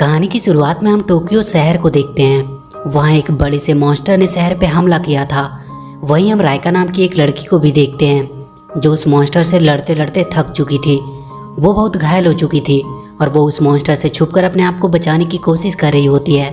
कहानी की शुरुआत में हम टोक्यो शहर को देखते हैं। वहाँ एक बड़े से मॉन्स्टर ने शहर पे हमला किया था। वहीं हम रायका नाम की एक लड़की को भी देखते हैं जो उस मॉन्स्टर से लड़ते लड़ते थक चुकी थी। वो बहुत घायल हो चुकी थी और वो उस मॉन्स्टर से छुपकर अपने आप को बचाने की कोशिश कर रही होती है।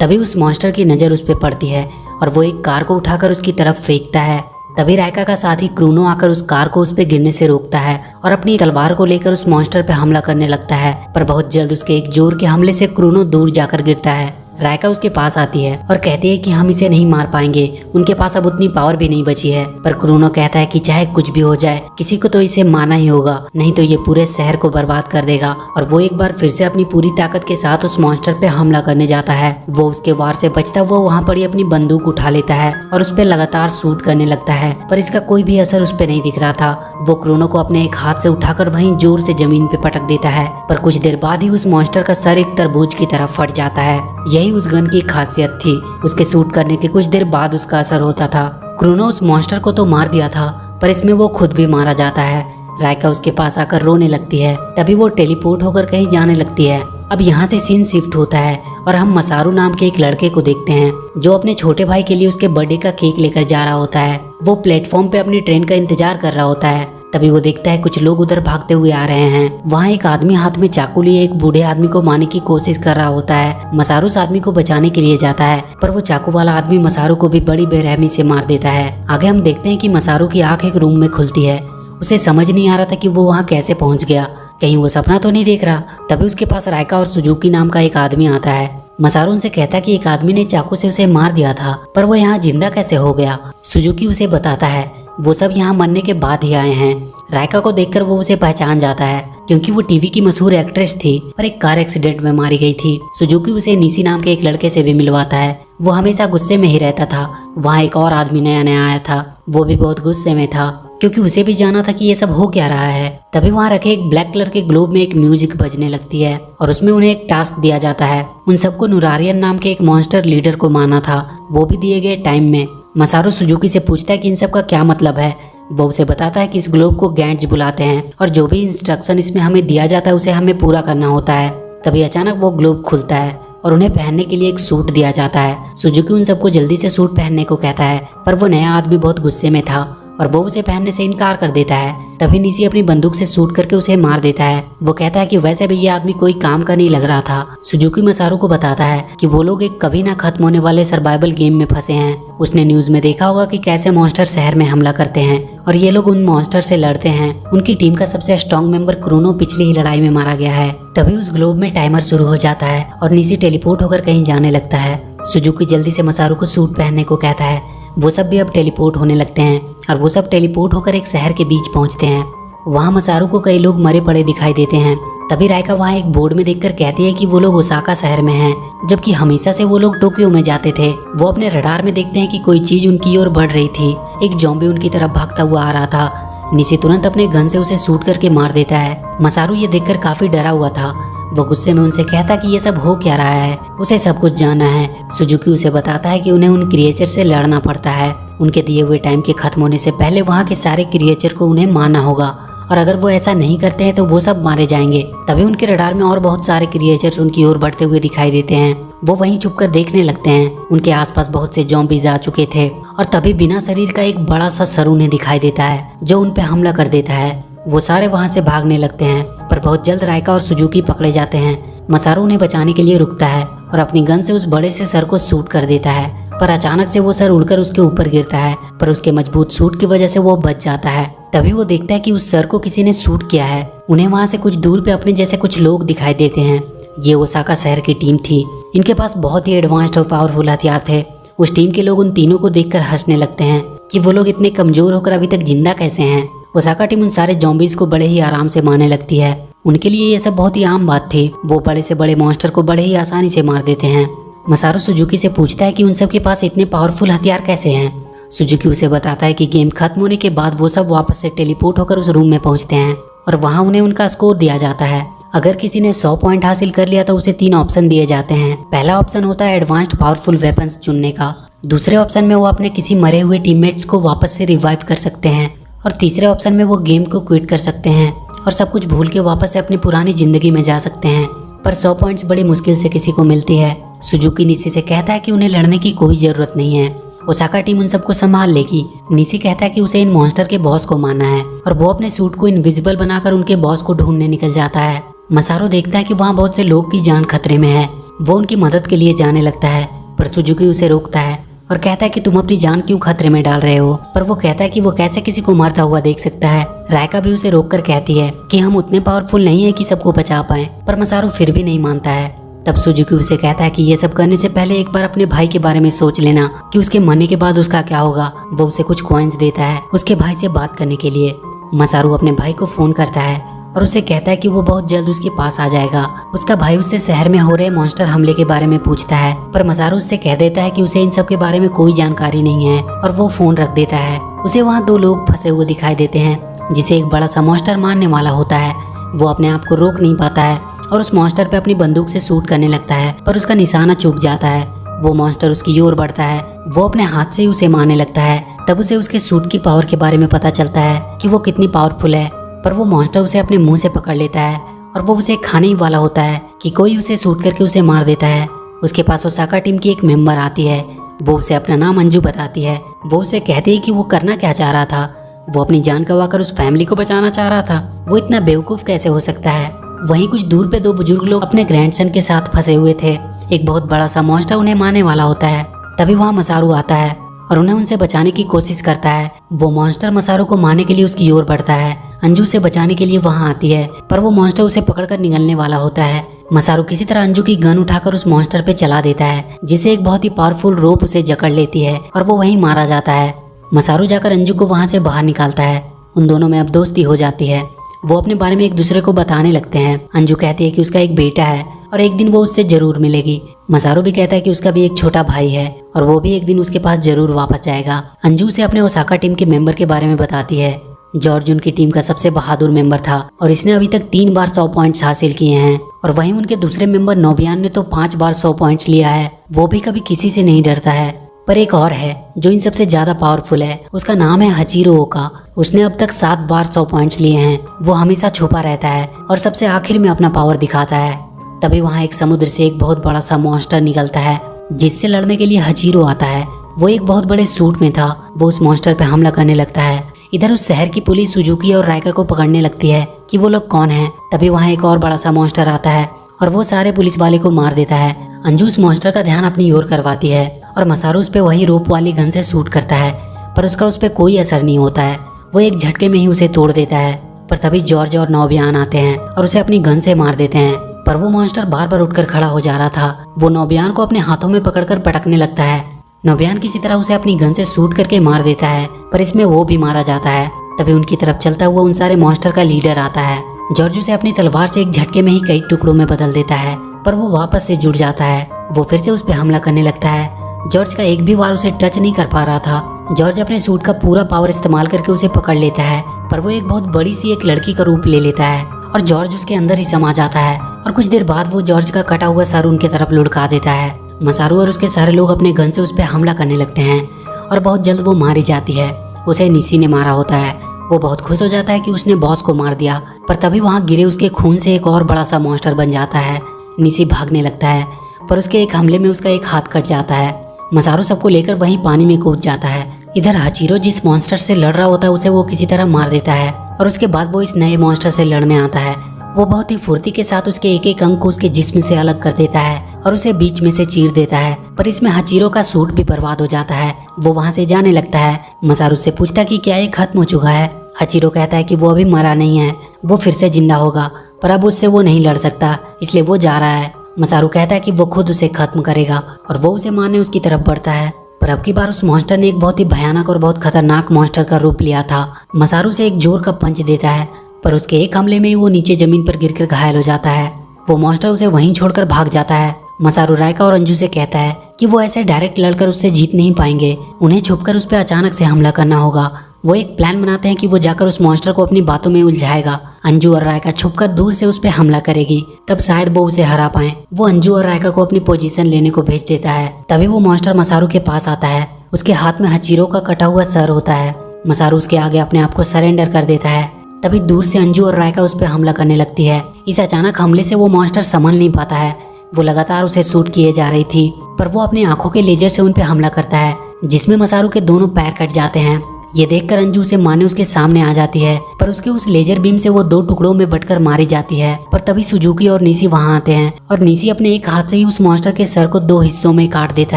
तभी उस मॉन्स्टर की नज़र उस पर पड़ती है और वो एक कार को उठाकर उसकी तरफ फेंकता है। तभी रायका का साथी क्रूनो आकर उस कार को उस पे गिरने से रोकता है और अपनी तलवार को लेकर उस मॉन्स्टर पे हमला करने लगता है। पर बहुत जल्द उसके एक जोर के हमले से क्रूनो दूर जाकर गिरता है। रायका उसके पास आती है और कहती है कि हम इसे नहीं मार पाएंगे, उनके पास अब उतनी पावर भी नहीं बची है। पर क्रूनो कहता है कि चाहे कुछ भी हो जाए किसी को तो इसे मारना ही होगा, नहीं तो ये पूरे शहर को बर्बाद कर देगा। और वो एक बार फिर से अपनी पूरी ताकत के साथ उस मॉन्स्टर पे हमला करने जाता है। वो उसके वार से बचता हुआ वहाँ पर ही अपनी बंदूक उठा लेता है और उस पर लगातार शूट करने लगता है, पर इसका कोई भी असर उस पर नहीं दिख रहा था। वो क्रूनो को अपने एक हाथ से उठाकर वहीं जोर से जमीन पे पटक देता है, पर कुछ देर बाद ही उस मॉन्स्टर का सर एक तरबूज की तरफ फट जाता है। यही उस गन की खासियत थी, उसके शूट करने के कुछ देर बाद उसका असर होता था। क्रूनो उस मॉन्स्टर को तो मार दिया था, पर इसमें वो खुद भी मारा जाता है। रायका उसके पास आकर रोने लगती है। तभी वो टेलीपोर्ट होकर कहीं जाने लगती है। अब यहाँ से सीन शिफ्ट होता है और हम मसारू नाम के एक लड़के को देखते हैं जो अपने छोटे भाई के लिए उसके बर्थडे का केक लेकर जा रहा होता है। वो प्लेटफॉर्म पे अपनी ट्रेन का इंतजार कर रहा होता है। तभी वो देखता है कुछ लोग उधर भागते हुए आ रहे हैं। वहाँ एक आदमी हाथ में चाकू लिए एक बूढ़े आदमी को मारने की कोशिश कर रहा होता है। मसारू उस आदमी को बचाने के लिए जाता है, पर वो चाकू वाला आदमी मसारू को भी बड़ी बेरहमी से मार देता है। आगे हम देखते हैं कि मसारू की आंख एक रूम में खुलती है। उसे समझ नहीं आ रहा था कि वो वहाँ कैसे पहुँच गया, कहीं वो सपना तो नहीं देख रहा। तभी उसके पास रायका और सुजुकी नाम का एक आदमी आता है। मसारू उनसे कहता है कि एक आदमी ने चाकू से उसे मार दिया था, पर वो यहाँ जिंदा कैसे हो गया। सुजुकी उसे बताता है वो सब यहाँ मरने के बाद ही आए हैं। रायका को देखकर वो उसे पहचान जाता है क्योंकि वो टीवी की मशहूर एक्ट्रेस थी और एक कार एक्सीडेंट में मारी गई थी। सुजुकी उसे निशी नाम के एक लड़के से भी मिलवाता है। वो हमेशा गुस्से में ही रहता था। वहाँ एक और आदमी नया नया आया था, वो भी बहुत गुस्से में था क्योंकि उसे भी जाना था कि ये सब हो क्या रहा है। तभी वहाँ रखे एक ब्लैक कलर के ग्लोब में एक म्यूजिक बजने लगती है और उसमें उन्हें एक टास्क दिया जाता है। उन सबको नुरारियन नाम के एक मॉन्स्टर लीडर को मारना था, वो भी दिए गए टाइम में। मसारू सुजुकी से पूछता है कि इन सब का क्या मतलब है। वो उसे बताता है कि इस ग्लोब को गैंट्स बुलाते हैं और जो भी इंस्ट्रक्शन इसमें हमें दिया जाता है उसे हमें पूरा करना होता है। तभी अचानक वो ग्लोब खुलता है और उन्हें पहनने के लिए एक सूट दिया जाता है। सुजुकी उन सबको जल्दी से सूट पहनने को कहता है, पर वो नया आदमी बहुत गुस्से में था और वो उसे पहनने से इनकार कर देता है। तभी निशी अपनी बंदूक से शूट करके उसे मार देता है। वो कहता है कि वैसे भी ये आदमी कोई काम का नहीं लग रहा था। सुजुकी मसारू को बताता है कि वो लोग एक कभी ना खत्म होने वाले सर्वाइवल गेम में फंसे हैं। उसने न्यूज में देखा होगा कि कैसे मॉन्स्टर शहर में हमला करते हैं और ये लोग उन मॉन्स्टर से लड़ते हैं। उनकी टीम का सबसे स्ट्रॉन्ग मेंबर क्रूनो पिछली ही लड़ाई में मारा गया है। तभी उस ग्लोब में टाइमर शुरू हो जाता है और निशी टेलीपोर्ट होकर कहीं जाने लगता है। सुजुकी जल्दी से मसारू को सूट पहनने को कहता है। वो सब भी अब टेलीपोर्ट होने लगते हैं और वो सब टेलीपोर्ट होकर एक शहर के बीच पहुंचते हैं। वहाँ मसारू को कई लोग मरे पड़े दिखाई देते हैं। तभी रायका वहाँ एक बोर्ड में देखकर कहती है कि वो लोग ओसाका शहर में हैं, जबकि हमेशा से वो लोग टोक्यो में जाते थे। वो अपने रडार में देखते हैं कि कोई चीज उनकी ओर बढ़ रही थी। एक ज़ॉम्बी उनकी तरफ भागता हुआ आ रहा था। निशी तुरंत अपने गन से उसे शूट करके मार देता है। मसारू ये देखकर काफी डरा हुआ था। वो गुस्से में उनसे कहता कि ये सब हो क्या रहा है, उसे सब कुछ जानना है। सुजुकी उसे बताता है कि उन्हें उन क्रिएचर से लड़ना पड़ता है। उनके दिए हुए टाइम के खत्म होने से पहले वहाँ के सारे क्रिएचर को उन्हें मारना होगा और अगर वो ऐसा नहीं करते हैं तो वो सब मारे जाएंगे। तभी उनके रडार में और बहुत सारे क्रिएचर्स उनकी ओर बढ़ते हुए दिखाई देते हैं। वो वहीं छुपकर देखने लगते हैं। उनके आसपास बहुत से ज़ॉम्बीज आ चुके थे और तभी बिना शरीर का एक बड़ा सा सर उन्हें दिखाई देता है जो उन पे हमला कर देता है। वो सारे वहाँ से भागने लगते हैं, पर बहुत जल्द रायका और सुजुकी पकड़े जाते हैं। मसारू उन्हें बचाने के लिए रुकता है और अपनी गन से उस बड़े से सर को शूट कर देता है, पर अचानक से वो सर उड़कर उसके ऊपर गिरता है, पर उसके मजबूत शूट की वजह से वो बच जाता है। तभी वो देखता है कि उस सर को किसी ने शूट किया है। उन्हें वहाँ से कुछ दूर पे अपने जैसे कुछ लोग दिखाई देते हैं। ये ओसाका शहर की टीम थी। इनके पास बहुत ही एडवांस्ड और पावरफुल हथियार थे। उस टीम के लोग उन तीनों को देखकर हंसने लगते हैं कि वो लोग इतने कमजोर होकर अभी तक जिंदा कैसे हैं। ओसाका टीम उन सारे ज़ॉम्बीज को बड़े ही आराम से मारने लगती है। उनके लिए ये सब बहुत ही आम बात थी। वो बड़े से बड़े मॉन्स्टर को बड़े ही आसानी से मार देते हैं। मसारू सुजुकी से पूछता है कि उन सब के पास इतने पावरफुल हथियार कैसे हैं। सुजुकी उसे बताता है कि गेम खत्म होने के बाद वो सब वापस से टेलीपोर्ट होकर उस रूम में पहुंचते हैं और वहाँ उन्हें उनका स्कोर दिया जाता है। अगर किसी ने 100 पॉइंट हासिल कर लिया तो उसे 3 ऑप्शन दिए जाते हैं। पहला ऑप्शन होता है एडवांस्ड पावरफुल वेपन्स चुनने का। दूसरे ऑप्शन में वो अपने किसी मरे हुए टीममेट्स को वापस से रिवाइव कर सकते हैं और तीसरे ऑप्शन में वो गेम को क्विट कर सकते हैं और सब कुछ भूल के वापस से अपनी पुरानी जिंदगी में जा सकते हैं। पर 100 पॉइंट्स बड़ी मुश्किल से किसी को मिलती है। सुजुकी निशी से कहता है कि उन्हें लड़ने की कोई जरूरत नहीं है, ओसाका टीम उन सबको संभाल लेगी। निशी कहता है कि उसे इन मॉन्स्टर के बॉस को मारना है और वो अपने सूट को इनविजिबल बनाकर उनके बॉस को ढूंढने निकल जाता है। मसारू देखता है कि वहाँ बहुत से लोग की जान खतरे में है। वो उनकी मदद के लिए जाने लगता है, पर सुजुकी उसे रोकता है और कहता है कि तुम अपनी जान क्यों खतरे में डाल रहे हो। पर वो कहता है कि वो कैसे किसी को मरता हुआ देख सकता है। रायका भी उसे रोककर कहती है कि हम उतने पावरफुल नहीं है कि सबको बचा पाए, पर मसारू फिर भी नहीं मानता है। तब सुजुकी उसे कहता है कि ये सब करने से पहले एक बार अपने भाई के बारे में सोच लेना कि उसके मरने के बाद उसका क्या होगा। वो उसे कुछ कॉइन्स देता है उसके भाई से बात करने के लिए। मसारू अपने भाई को फोन करता है और उसे कहता है कि वो बहुत जल्द उसके पास आ जाएगा। उसका भाई उससे शहर में हो रहे मॉन्स्टर हमले के बारे में पूछता है, पर मसारू उससे कह देता है कि उसे इन सब के बारे में कोई जानकारी नहीं है और वो फोन रख देता है। उसे वहाँ 2 लोग फंसे हुए दिखाई देते हैं जिसे एक बड़ा सा मॉन्स्टर मारने वाला होता है। वो अपने आप को रोक नहीं पाता है और उस मॉन्स्टर पे अपनी बंदूक से शूट करने लगता है, पर उसका निशाना चूक जाता है। वो मॉन्स्टर उसकी ओर बढ़ता है। वो अपने हाथ से ही उसे मारने लगता है। तब उसे उसके सूट की पावर के बारे में पता चलता है कि वो कितनी पावरफुल है, पर वो मॉन्स्टर उसे अपने मुंह से पकड़ लेता है और वो उसे खाने ही वाला होता है कि कोई उसे शूट करके उसे मार देता है। उसके पास ओसाका टीम की एक मेंबर आती है। वो उसे अपना नाम अंजू बताती है। वो उसे कहती है कि वो करना क्या चाह रहा था। वो अपनी जान गंवाकर उस फैमिली को बचाना चाह रहा था। वो इतना बेवकूफ़ कैसे हो सकता है। वहीं कुछ दूर पे 2 बुजुर्ग लोग अपने ग्रैंडसन के साथ फंसे हुए थे। एक बहुत बड़ा सा मॉन्स्टर उन्हें मारने वाला होता है। तभी वहाँ मसारू आता है और उन्हें उनसे बचाने की कोशिश करता है। वो मॉन्स्टर मसारू को मारने के लिए उसकी ओर बढ़ता है। अंजू से बचाने के लिए वहाँ आती है, पर वो मॉन्स्टर उसे पकड़कर निगलने वाला होता है। मसारू किसी तरह अंजू की गन उठाकर उस मॉन्स्टर पे चला देता है, जिसे एक बहुत ही पावरफुल रोप उसे जकड़ लेती है और वो वहीं मारा जाता है। मसारू जाकर अंजू को वहाँ से बाहर निकालता है। उन दोनों में अब दोस्ती हो जाती है। वो अपने बारे में एक दूसरे को बताने लगते हैं। अंजू कहती है कि उसका एक बेटा है और एक दिन वो उससे जरूर मिलेगी। मसारू भी कहता है कि उसका भी एक छोटा भाई है और वो भी एक दिन उसके पास जरूर वापस जाएगा। अंजू से अपने ओसाका टीम के मेंबर के बारे में बताती है। जॉर्ज उनकी टीम का सबसे बहादुर मेंबर था और इसने अभी तक 3 बार 100 पॉइंट्स हासिल किए हैं, और वहीं उनके दूसरे मेंबर नोबियान ने तो 5 बार 100 पॉइंट्स लिया है। वो भी कभी किसी से नहीं डरता है। पर एक और है जो इन सबसे ज्यादा पावरफुल है। उसका नाम है हचिरो ओका। उसने अब तक 7 बार 100 पॉइंट्स लिए हैं। वो हमेशा छुपा रहता है और सबसे आखिर में अपना पावर दिखाता है। तभी वहाँ एक समुद्र से एक बहुत बड़ा सा मॉन्स्टर निकलता है, जिससे लड़ने के लिए हचिरो आता है। वो एक बहुत बड़े सूट में था। वो उस मॉन्स्टर पे हमला करने लगता है। इधर उस शहर की पुलिस सुजुकी और रायका को पकड़ने लगती है कि वो लोग कौन हैं। तभी वहाँ एक और बड़ा सा मॉन्स्टर आता है और वो सारे पुलिस वाले को मार देता है। अंजू उस मॉन्स्टर का ध्यान अपनी ओर करवाती है और मसारू उस पे वही रोप वाली गन से शूट करता है, पर उसका उस पे कोई असर नहीं होता है। वो एक झटके में ही उसे तोड़ देता है। पर तभी जॉर्ज और नोबियान आते हैं और उसे अपनी गन से मार देते हैं। पर वो मॉन्स्टर बार बार उठकर खड़ा हो जा रहा था। वो नोबियान को अपने हाथों में पकड़कर पटकने लगता है। नोबियान किसी तरह उसे अपनी गन से शूट करके मार देता है, पर इसमें वो भी मारा जाता है। तभी उनकी तरफ चलता हुआ उन सारे मॉन्स्टर का लीडर आता है। जॉर्ज उसे अपनी तलवार से एक झटके में ही कई टुकड़ों में बदल देता है, पर वो वापस से जुड़ जाता है। वो फिर से उस पर हमला करने लगता है। जॉर्ज का एक भी वार उसे टच नहीं कर पा रहा था। जॉर्ज अपने सूट का पूरा पावर इस्तेमाल करके उसे पकड़ लेता है, पर वो एक बहुत बड़ी सी एक लड़की का रूप ले लेता है और जॉर्ज उसके अंदर ही समा जाता है। और कुछ देर बाद वो जॉर्ज का कटा हुआ सर उनके तरफ लुढ़का देता है। मसारू और उसके सारे लोग अपने गन से उस पर हमला करने लगते हैं और बहुत जल्द वो मारी जाती है। उसे निशी ने मारा होता है। वो बहुत खुश हो जाता है कि उसने बॉस को मार दिया, पर तभी वहाँ गिरे उसके खून से एक और बड़ा सा मॉन्स्टर बन जाता है। निशी भागने लगता है, पर उसके एक हमले में उसका एक हाथ कट जाता है। मसारू सबको लेकर वहीं पानी में कूद जाता है। इधर हचिरो जिस मॉन्स्टर से लड़ रहा होता है उसे वो किसी तरह मार देता है और उसके बाद वो इस नए मॉन्स्टर से लड़ने आता है। वो बहुत ही फुर्ती के साथ उसके एक एक अंग को उसके जिस्म से अलग कर देता है और उसे बीच में से चीर देता है, पर इसमें हचिरो का सूट भी बर्बाद हो जाता है। वो वहाँ से जाने लगता है। मसारू से पूछता कि क्या ये खत्म हो चुका है। हचिरो कहता है कि वो अभी मरा नहीं है, वो फिर से जिंदा होगा, पर अब उससे वो नहीं लड़ सकता, इसलिए वो जा रहा है। मसारू कहता है कि वो खुद उसे खत्म करेगा और वो उसे मारने उसकी तरफ बढ़ता है, पर अब की बार उस मॉन्स्टर ने एक बहुत ही भयानक और बहुत खतरनाक मॉन्स्टर का रूप लिया था। मसारू से एक जोर का पंच देता है, पर उसके एक हमले में ही वो नीचे जमीन पर गिरकर घायल हो जाता है। वो मॉन्स्टर उसे वहीं छोड़कर भाग जाता है। मसारू रायका और अंजू से कहता है कि वो ऐसे डायरेक्ट लड़कर उससे जीत नहीं पाएंगे, उन्हें छुपकर उस पर अचानक से हमला करना होगा। वो एक प्लान बनाते हैं कि वो जाकर उस मॉन्स्टर को अपनी बातों में उलझाएगा। अंजू और रायका छुपकर दूर से उस पर हमला करेगी, तब शायद वो उसे हरा पाए। वो अंजू और रायका को अपनी पोजीशन लेने को भेज देता है। तभी वो मॉन्स्टर मसारू के पास आता है। उसके हाथ में हचिरो का कटा हुआ सर होता है। मसारू उसके आगे अपने आप को सरेंडर कर देता है। तभी दूर से अंजू और रायका उस पर हमला करने लगती है। इस अचानक हमले से वो मॉन्स्टर संभल नहीं पाता है। वो लगातार उसे शूट किए जा रही थी, पर वो अपनी आंखों के लेजर से उन पे हमला करता है, जिसमें मसारू के दोनों पैर कट जाते हैं। ये देखकर अंजू उसे मारने उसके सामने आ जाती है, पर उसके उस लेजर बीम से वो 2 टुकड़ों में बंटकर मारी जाती है। पर तभी सुजुकी और निशी वहां आते हैं और निशी अपने एक हाथ से ही उस मॉन्स्टर के सर को 2 हिस्सों में काट देता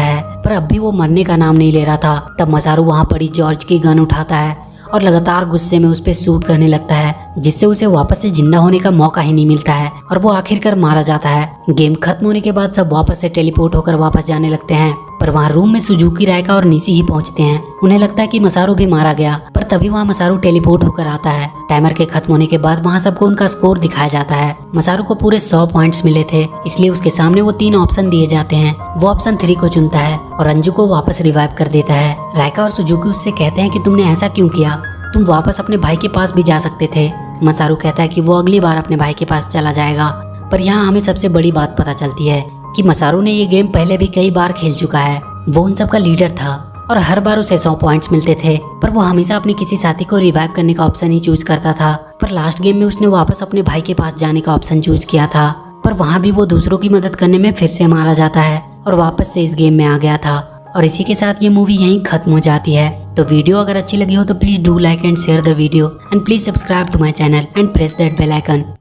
है। पर अब भी वो मरने का नाम नहीं ले रहा था। तब मसारू वहां पड़ी जॉर्ज की गन उठाता है और लगातार गुस्से में उस पर शूट करने लगता है, जिससे उसे वापस से जिंदा होने का मौका ही नहीं मिलता है और वो आखिरकार मारा जाता है। गेम खत्म होने के बाद सब वापस से टेलीपोर्ट होकर वापस जाने लगते हैं, पर वहाँ रूम में सुजुकी, रायका और निशी ही पहुंचते हैं। उन्हें लगता है कि मसारू भी मारा गया, पर तभी वहाँ मसारू टेलीपोर्ट होकर आता है। टाइमर के खत्म होने के बाद वहाँ सबको उनका स्कोर दिखाया जाता है। मसारू को पूरे 100 पॉइंट्स मिले थे, इसलिए उसके सामने वो 3 ऑप्शन दिए जाते हैं। वो ऑप्शन 3 को चुनता है और अंजू को वापस रिवाइव कर देता है। रायका और सुजुकी उससे कहते हैं कि तुमने ऐसा क्यों किया, तुम वापस अपने भाई के पास भी जा सकते थे। मसारू कहता है कि वो अगली बार अपने भाई के पास चला जाएगा। पर यहाँ हमें सबसे बड़ी बात पता चलती है कि मसारू ने ये गेम पहले भी कई बार खेल चुका है। वो उन सब का लीडर था और हर बार उसे 100 पॉइंट्स मिलते थे, पर वो हमेशा अपने किसी साथी को रिवाइव करने का ऑप्शन ही चूज करता था। पर लास्ट गेम में उसने वापस अपने भाई के पास जाने का ऑप्शन चूज किया था, पर वहाँ भी वो दूसरों की मदद करने में फिर से मारा जाता है और वापस से इस गेम में आ गया था। और इसी के साथ ये मूवी यहीं खत्म हो जाती है। तो वीडियो अगर अच्छी लगी हो तो please do like and share the video and please subscribe to my channel and press that bell icon.